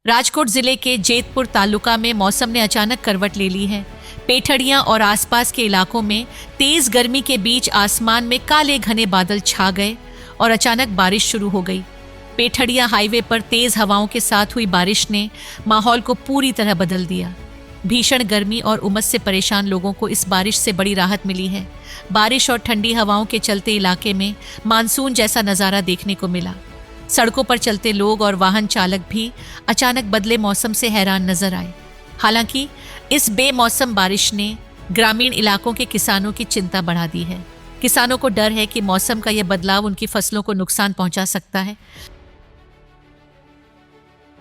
राजकोट जिले के जेतपुर तालुका में मौसम ने अचानक करवट ले ली है। पेठड़ियां और आसपास के इलाकों में तेज गर्मी के बीच आसमान में काले घने बादल छा गए और अचानक बारिश शुरू हो गई। पेठड़िया हाईवे पर तेज हवाओं के साथ हुई बारिश ने माहौल को पूरी तरह बदल दिया। भीषण गर्मी और उमस से परेशान लोगों को इस बारिश से बड़ी राहत मिली है। बारिश और ठंडी हवाओं के चलते इलाके में मानसून जैसा नज़ारा देखने को मिला। सड़कों पर चलते लोग और वाहन चालक भी अचानक बदले मौसम से हैरान नजर आए। हालांकि इस बेमौसम बारिश ने ग्रामीण इलाकों के किसानों की चिंता बढ़ा दी है। किसानों को डर है कि मौसम का यह बदलाव उनकी फसलों को नुकसान पहुंचा सकता है।